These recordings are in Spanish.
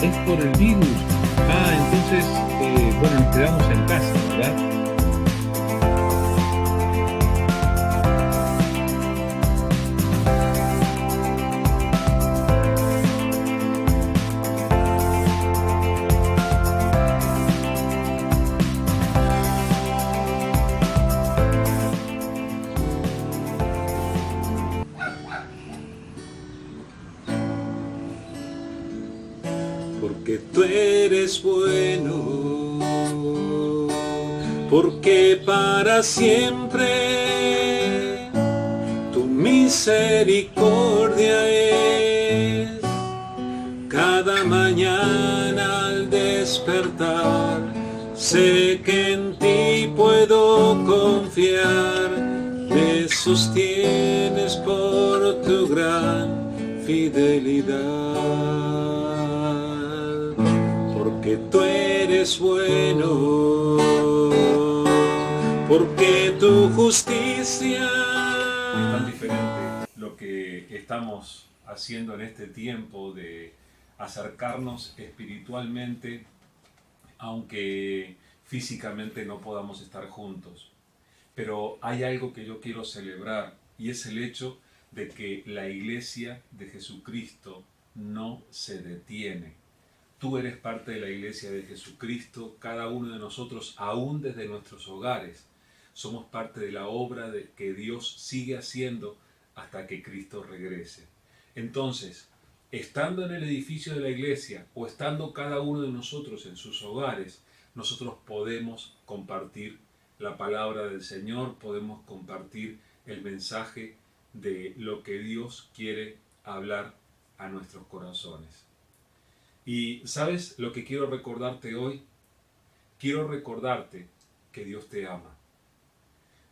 es por el virus. Entonces, bueno, nos quedamos en casa, ¿verdad? Porque tú eres bueno, porque para siempre tu misericordia es. Cada mañana al despertar, sé que en ti puedo confiar. Me sostienes por tu gran fidelidad. Porque tú eres bueno, porque tu justicia. Es tan diferente lo que estamos haciendo en este tiempo de acercarnos espiritualmente, aunque físicamente no podamos estar juntos. Pero hay algo que yo quiero celebrar, y es el hecho de que la iglesia de Jesucristo no se detiene. Tú eres parte de la iglesia de Jesucristo, cada uno de nosotros, aún desde nuestros hogares, somos parte de la obra que Dios sigue haciendo hasta que Cristo regrese. Entonces, estando en el edificio de la iglesia o estando cada uno de nosotros en sus hogares, nosotros podemos compartir la palabra del Señor, podemos compartir el mensaje de lo que Dios quiere hablar a nuestros corazones. Y ¿sabes lo que quiero recordarte hoy? Quiero recordarte que Dios te ama.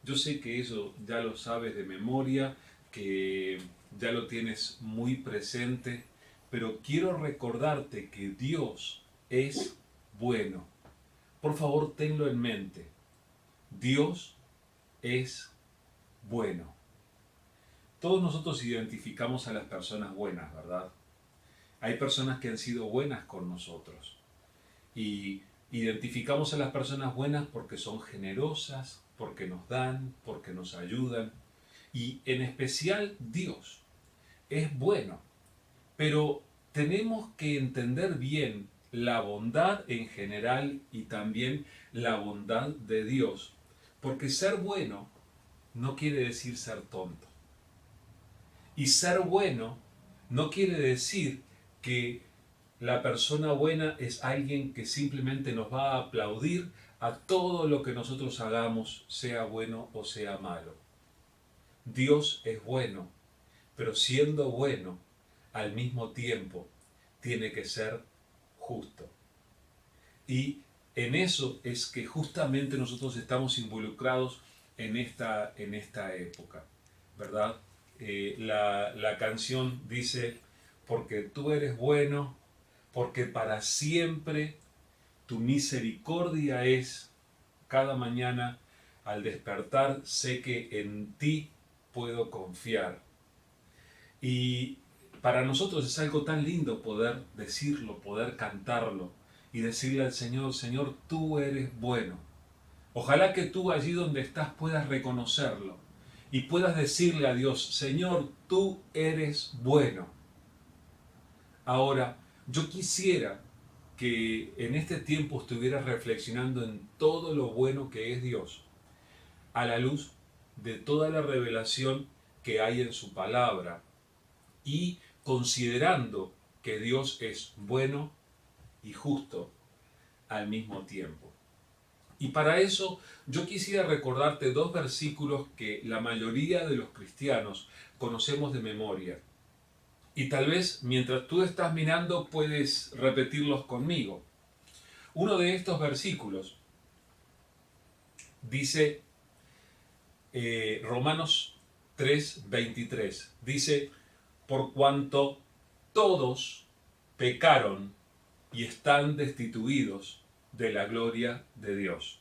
Yo sé que eso ya lo sabes de memoria, que ya lo tienes muy presente, pero quiero recordarte que Dios es bueno. Por favor, tenlo en mente. Dios es bueno. Todos nosotros identificamos a las personas buenas, ¿verdad? Hay personas que han sido buenas con nosotros. Y identificamos a las personas buenas porque son generosas, porque nos dan, porque nos ayudan. Y en especial Dios es bueno. Pero tenemos que entender bien la bondad en general y también la bondad de Dios. Porque ser bueno no quiere decir ser tonto. Y ser bueno no quiere decir que la persona buena es alguien que simplemente nos va a aplaudir a todo lo que nosotros hagamos, sea bueno o sea malo. Dios es bueno, pero siendo bueno, al mismo tiempo tiene que ser justo. Y en eso es que justamente nosotros estamos involucrados en esta época, ¿verdad? La canción dice: porque tú eres bueno, porque para siempre tu misericordia es. Cada mañana al despertar sé que en ti puedo confiar. Y para nosotros es algo tan lindo poder decirlo, poder cantarlo y decirle al Señor: Señor, tú eres bueno. Ojalá que tú allí donde estás puedas reconocerlo y puedas decirle a Dios: Señor, tú eres bueno. Ahora, yo quisiera que en este tiempo estuvieras reflexionando en todo lo bueno que es Dios, a la luz de toda la revelación que hay en su palabra, y considerando que Dios es bueno y justo al mismo tiempo. Y para eso yo quisiera recordarte dos versículos que la mayoría de los cristianos conocemos de memoria. Y tal vez mientras tú estás mirando puedes repetirlos conmigo. Uno de estos versículos dice Romanos 3:23. Dice: por cuanto todos pecaron y están destituidos de la gloria de Dios.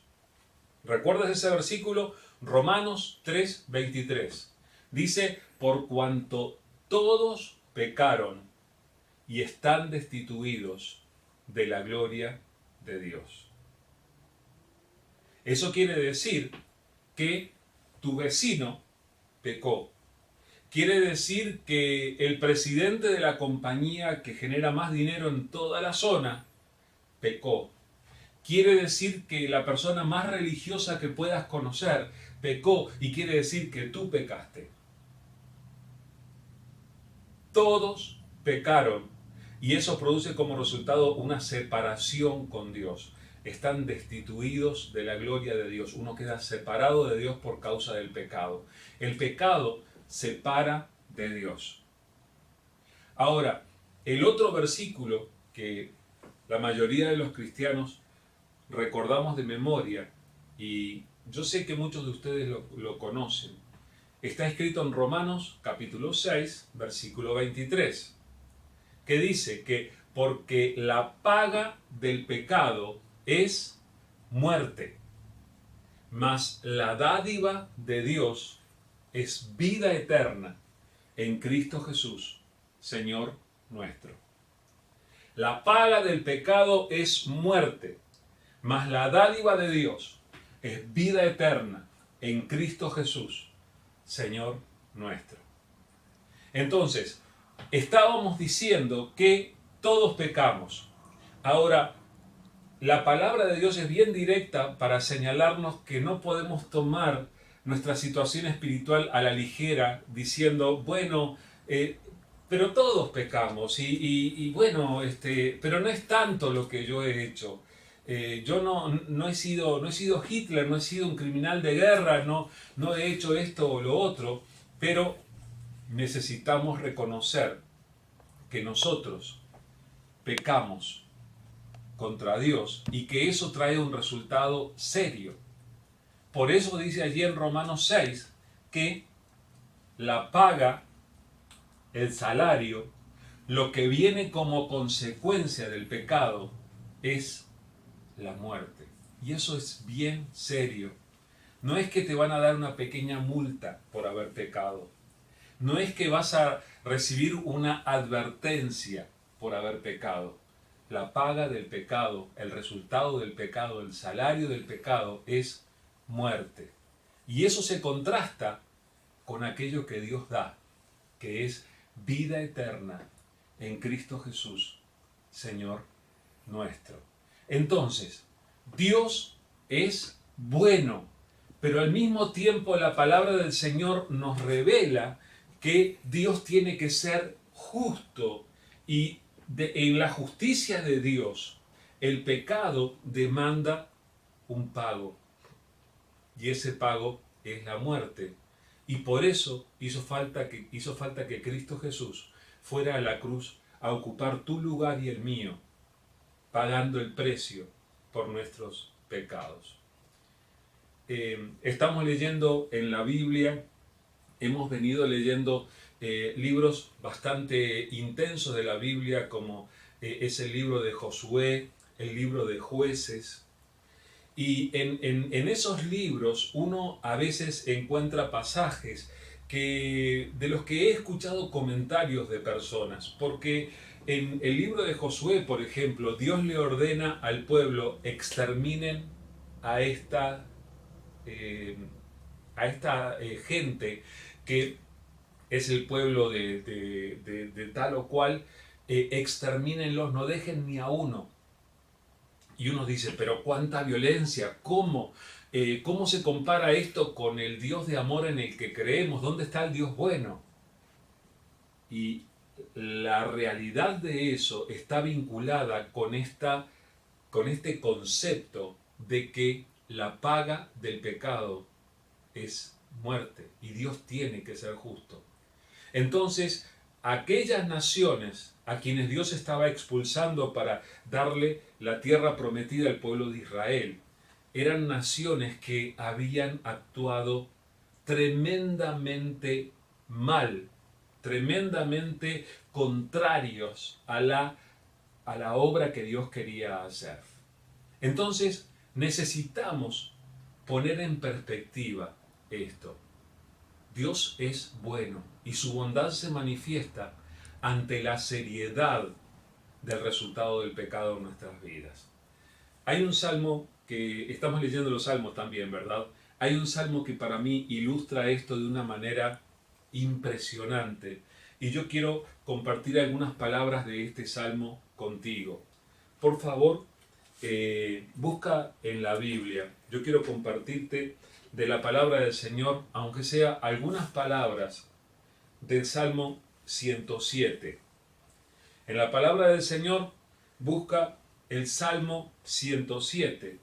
¿Recuerdas ese versículo? Romanos 3:23. Dice: por cuanto todos pecaron y están destituidos de la gloria de Dios. Eso quiere decir que tu vecino pecó. Quiere decir que el presidente de la compañía que genera más dinero en toda la zona pecó. Quiere decir que la persona más religiosa que puedas conocer pecó, y quiere decir que tú pecaste. Todos pecaron, y eso produce como resultado una separación con Dios. Están destituidos de la gloria de Dios. Uno queda separado de Dios por causa del pecado. El pecado separa de Dios. Ahora, el otro versículo que la mayoría de los cristianos recordamos de memoria, y yo sé que muchos de ustedes lo conocen, está escrito en Romanos capítulo 6, versículo 23, que dice que porque la paga del pecado es muerte, mas la dádiva de Dios es vida eterna en Cristo Jesús, Señor nuestro. La paga del pecado es muerte, mas la dádiva de Dios es vida eterna en Cristo Jesús, Señor nuestro. Entonces, estábamos diciendo que todos pecamos. Ahora, la palabra de Dios es bien directa para señalarnos que no podemos tomar nuestra situación espiritual a la ligera, diciendo, bueno, pero todos pecamos, pero no es tanto lo que yo he hecho. Yo no he sido Hitler, no he sido un criminal de guerra, no he hecho esto o lo otro, pero necesitamos reconocer que nosotros pecamos contra Dios y que eso trae un resultado serio. Por eso dice allí en Romanos 6 que la paga, el salario, lo que viene como consecuencia del pecado es la muerte. Y eso es bien serio. No es que te van a dar una pequeña multa por haber pecado. No es que vas a recibir una advertencia por haber pecado. La paga del pecado, el resultado del pecado, el salario del pecado es muerte. Y eso se contrasta con aquello que Dios da, que es vida eterna en Cristo Jesús, Señor nuestro. Entonces, Dios es bueno, pero al mismo tiempo la palabra del Señor nos revela que Dios tiene que ser justo, y en la justicia de Dios el pecado demanda un pago, y ese pago es la muerte. Y por eso hizo falta que Cristo Jesús fuera a la cruz a ocupar tu lugar y el mío, pagando el precio por nuestros pecados. Estamos leyendo en la Biblia, hemos venido leyendo libros bastante intensos de la Biblia, como es el libro de Josué, el libro de Jueces. Y en esos libros uno a veces encuentra pasajes de los que he escuchado comentarios de personas, porque en el libro de Josué, por ejemplo, Dios le ordena al pueblo: exterminen a esta gente que es el pueblo de tal o cual, extermínenlos, no dejen ni a uno. Y uno dice, pero cuánta violencia, ¿cómo se compara esto con el Dios de amor en el que creemos? ¿Dónde está el Dios bueno? Y la realidad de eso está vinculada con este concepto de que la paga del pecado es muerte y Dios tiene que ser justo. Entonces, aquellas naciones a quienes Dios estaba expulsando para darle la tierra prometida al pueblo de Israel, eran naciones que habían actuado tremendamente mal, tremendamente contrarios a la obra que Dios quería hacer. Entonces, necesitamos poner en perspectiva esto. Dios es bueno y su bondad se manifiesta ante la seriedad del resultado del pecado en nuestras vidas. Hay un salmo que estamos leyendo los salmos también, ¿verdad? Hay un salmo que para mí ilustra esto de una manera impresionante y yo quiero compartir algunas palabras de este salmo contigo. Por favor, busca en la Biblia. Yo quiero compartirte de la palabra del Señor, aunque sea algunas palabras del Salmo 107. En la palabra del Señor busca el Salmo 107.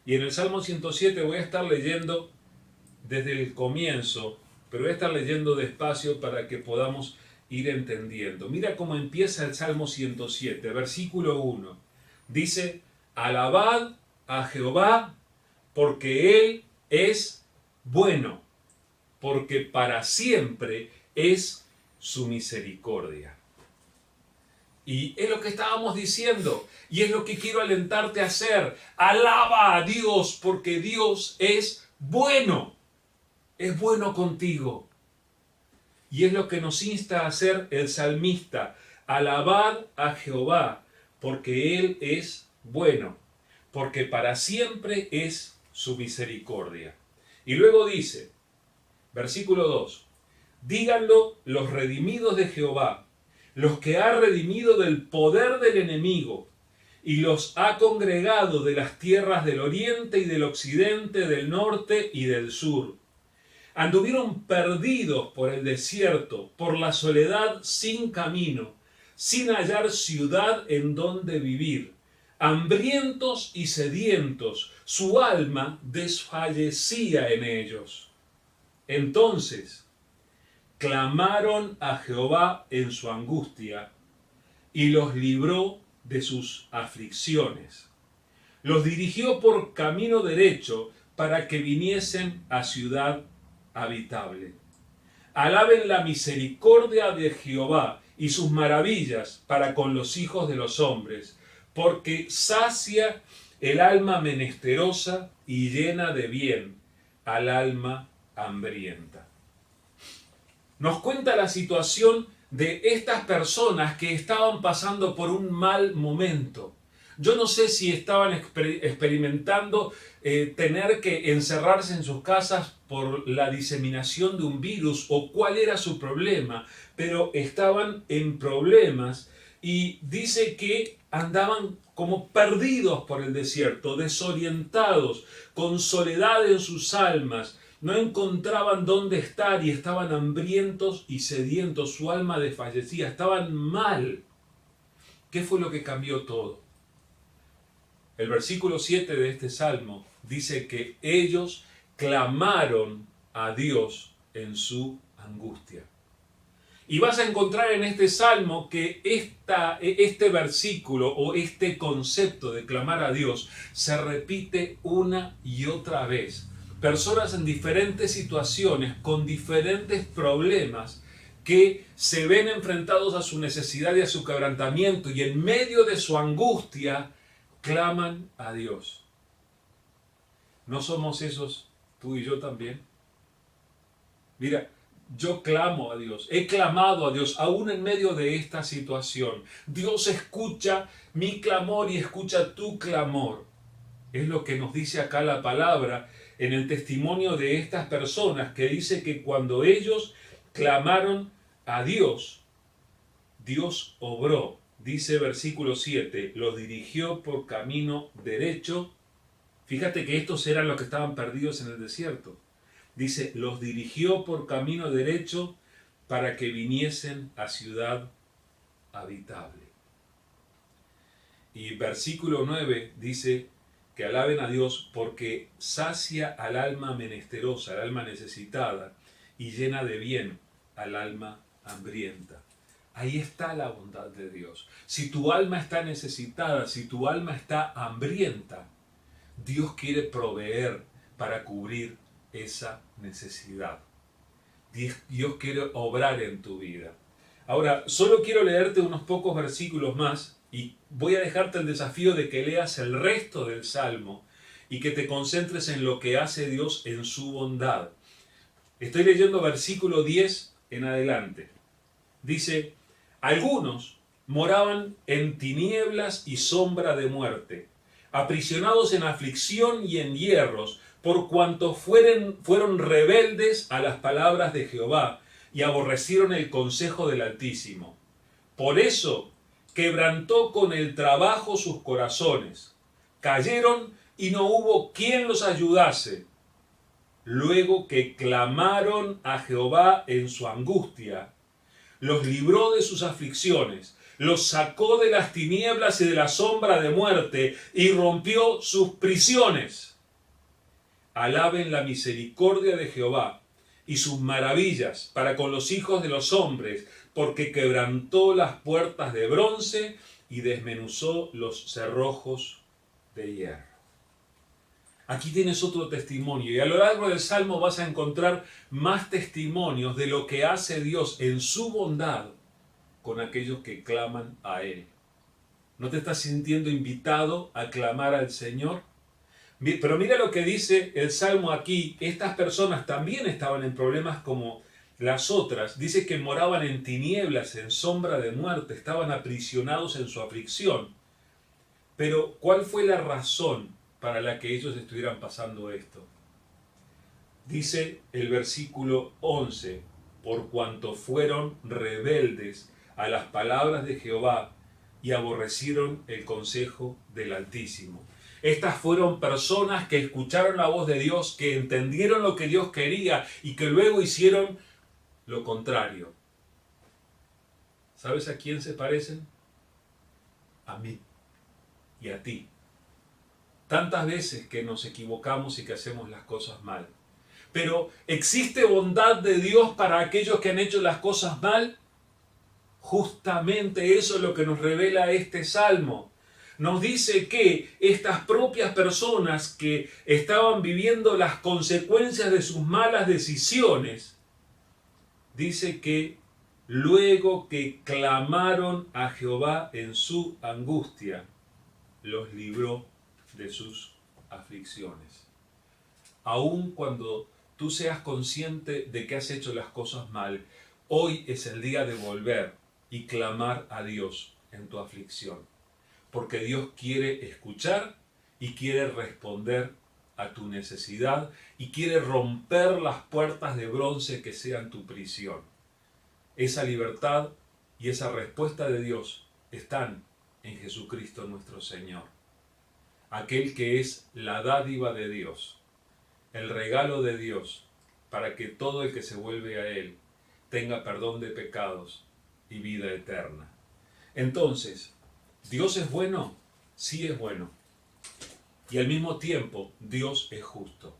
Y en el Salmo 107 voy a estar leyendo desde el comienzo, pero voy a estar leyendo despacio para que podamos ir entendiendo. Mira cómo empieza el Salmo 107, versículo 1. Dice, alabad a Jehová porque Él es bueno, porque para siempre es su misericordia. Y es lo que estábamos diciendo, y es lo que quiero alentarte a hacer. Alaba a Dios, porque Dios es bueno contigo. Y es lo que nos insta a hacer el salmista. Alabad a Jehová, porque Él es bueno, porque para siempre es su misericordia. Y luego dice, versículo 2, díganlo los redimidos de Jehová, los que ha redimido del poder del enemigo, y los ha congregado de las tierras del oriente y del occidente, del norte y del sur. Anduvieron perdidos por el desierto, por la soledad sin camino, sin hallar ciudad en donde vivir. Hambrientos y sedientos, su alma desfallecía en ellos. Entonces clamaron a Jehová en su angustia y los libró de sus aflicciones. Los dirigió por camino derecho para que viniesen a ciudad habitable. Alaben la misericordia de Jehová y sus maravillas para con los hijos de los hombres, porque sacia el alma menesterosa y llena de bien al alma hambrienta. Nos cuenta la situación de estas personas que estaban pasando por un mal momento. Yo no sé si estaban experimentando tener que encerrarse en sus casas por la diseminación de un virus o cuál era su problema, pero estaban en problemas y dice que andaban como perdidos por el desierto, desorientados, con soledad en sus almas. No encontraban dónde estar y estaban hambrientos y sedientos, su alma desfallecía, estaban mal. ¿Qué fue lo que cambió todo? El versículo 7 de este salmo dice que ellos clamaron a Dios en su angustia. Y vas a encontrar en este salmo que este versículo o este concepto de clamar a Dios se repite una y otra vez. Personas en diferentes situaciones, con diferentes problemas, que se ven enfrentados a su necesidad y a su quebrantamiento, y en medio de su angustia, claman a Dios. ¿No somos esos tú y yo también? Mira, yo clamo a Dios, he clamado a Dios, aún en medio de esta situación. Dios escucha mi clamor y escucha tu clamor. Es lo que nos dice acá la palabra, en el testimonio de estas personas, que dice que cuando ellos clamaron a Dios, Dios obró. Dice versículo 7, los dirigió por camino derecho. Fíjate que estos eran los que estaban perdidos en el desierto. Dice, los dirigió por camino derecho para que viniesen a ciudad habitable. Y versículo 9 dice, que alaben a Dios porque sacia al alma menesterosa, al alma necesitada, y llena de bien al alma hambrienta. Ahí está la bondad de Dios. Si tu alma está necesitada, si tu alma está hambrienta, Dios quiere proveer para cubrir esa necesidad. Dios quiere obrar en tu vida. Ahora, solo quiero leerte unos pocos versículos más y voy a dejarte el desafío de que leas el resto del Salmo y que te concentres en lo que hace Dios en su bondad. Estoy leyendo versículo 10 en adelante. Dice, algunos moraban en tinieblas y sombra de muerte, aprisionados en aflicción y en hierros, por cuanto fueron rebeldes a las palabras de Jehová y aborrecieron el consejo del Altísimo. Por eso quebrantó con el trabajo sus corazones, cayeron y no hubo quien los ayudase. Luego que clamaron a Jehová en su angustia, los libró de sus aflicciones, los sacó de las tinieblas y de la sombra de muerte y rompió sus prisiones. Alaben la misericordia de Jehová y sus maravillas para con los hijos de los hombres, porque quebrantó las puertas de bronce y desmenuzó los cerrojos de hierro. Aquí tienes otro testimonio, y a lo largo del Salmo vas a encontrar más testimonios de lo que hace Dios en su bondad con aquellos que claman a Él. ¿No te estás sintiendo invitado a clamar al Señor? Pero mira lo que dice el Salmo aquí. Estas personas también estaban en problemas como las otras. Dice que moraban en tinieblas, en sombra de muerte, estaban aprisionados en su aflicción. Pero ¿cuál fue la razón para la que ellos estuvieran pasando esto? Dice el versículo 11, por cuanto fueron rebeldes a las palabras de Jehová y aborrecieron el consejo del Altísimo. Estas fueron personas que escucharon la voz de Dios, que entendieron lo que Dios quería y que luego hicieron lo contrario. ¿Sabes a quién se parecen? A mí y a ti. Tantas veces que nos equivocamos y que hacemos las cosas mal. Pero ¿existe bondad de Dios para aquellos que han hecho las cosas mal? Justamente eso es lo que nos revela este Salmo. Nos dice que estas propias personas que estaban viviendo las consecuencias de sus malas decisiones, dice que luego que clamaron a Jehová en su angustia, los libró de sus aflicciones. Aun cuando tú seas consciente de que has hecho las cosas mal, hoy es el día de volver y clamar a Dios en tu aflicción. Porque Dios quiere escuchar y quiere responder a tu necesidad y quiere romper las puertas de bronce que sean tu prisión. Esa libertad y esa respuesta de Dios están en Jesucristo nuestro Señor. Aquel que es la dádiva de Dios, el regalo de Dios, para que todo el que se vuelve a Él tenga perdón de pecados y vida eterna. Entonces, ¿Dios es bueno? Sí es bueno. Y al mismo tiempo, Dios es justo.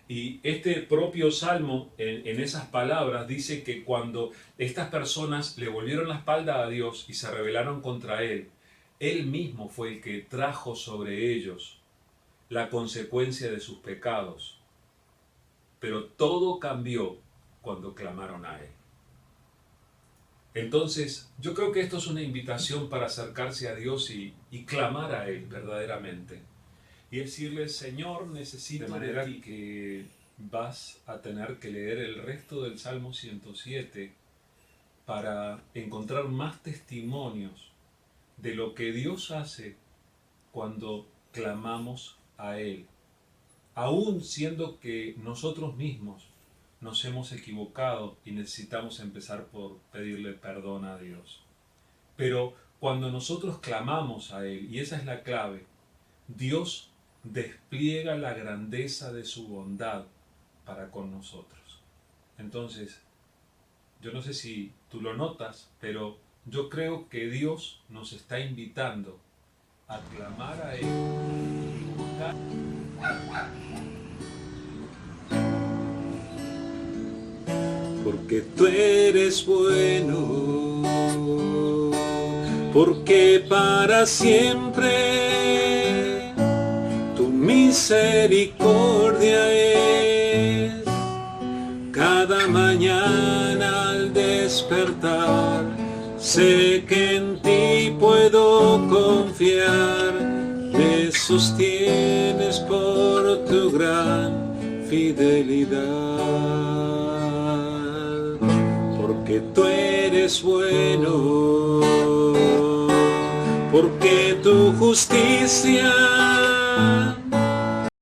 Y este propio Salmo, en esas palabras, dice que cuando estas personas le volvieron la espalda a Dios y se rebelaron contra Él, Él mismo fue el que trajo sobre ellos la consecuencia de sus pecados. Pero todo cambió cuando clamaron a Él. Entonces, yo creo que esto es una invitación para acercarse a Dios y clamar a Él verdaderamente. Y decirle, Señor, necesito de manera que vas a tener que leer el resto del Salmo 107 para encontrar más testimonios de lo que Dios hace cuando clamamos a Él. Aún siendo que nosotros mismos nos hemos equivocado y necesitamos empezar por pedirle perdón a Dios. Pero cuando nosotros clamamos a Él, y esa es la clave, Dios despliega la grandeza de su bondad para con nosotros. Entonces, yo no sé si tú lo notas, pero yo creo que Dios nos está invitando a clamar a Él y buscar. Porque tú eres bueno, porque para siempre tu misericordia es. Cada mañana al despertar, sé que en ti puedo confiar. Me sostienes por tu gran fidelidad. que tú eres bueno, porque tu justicia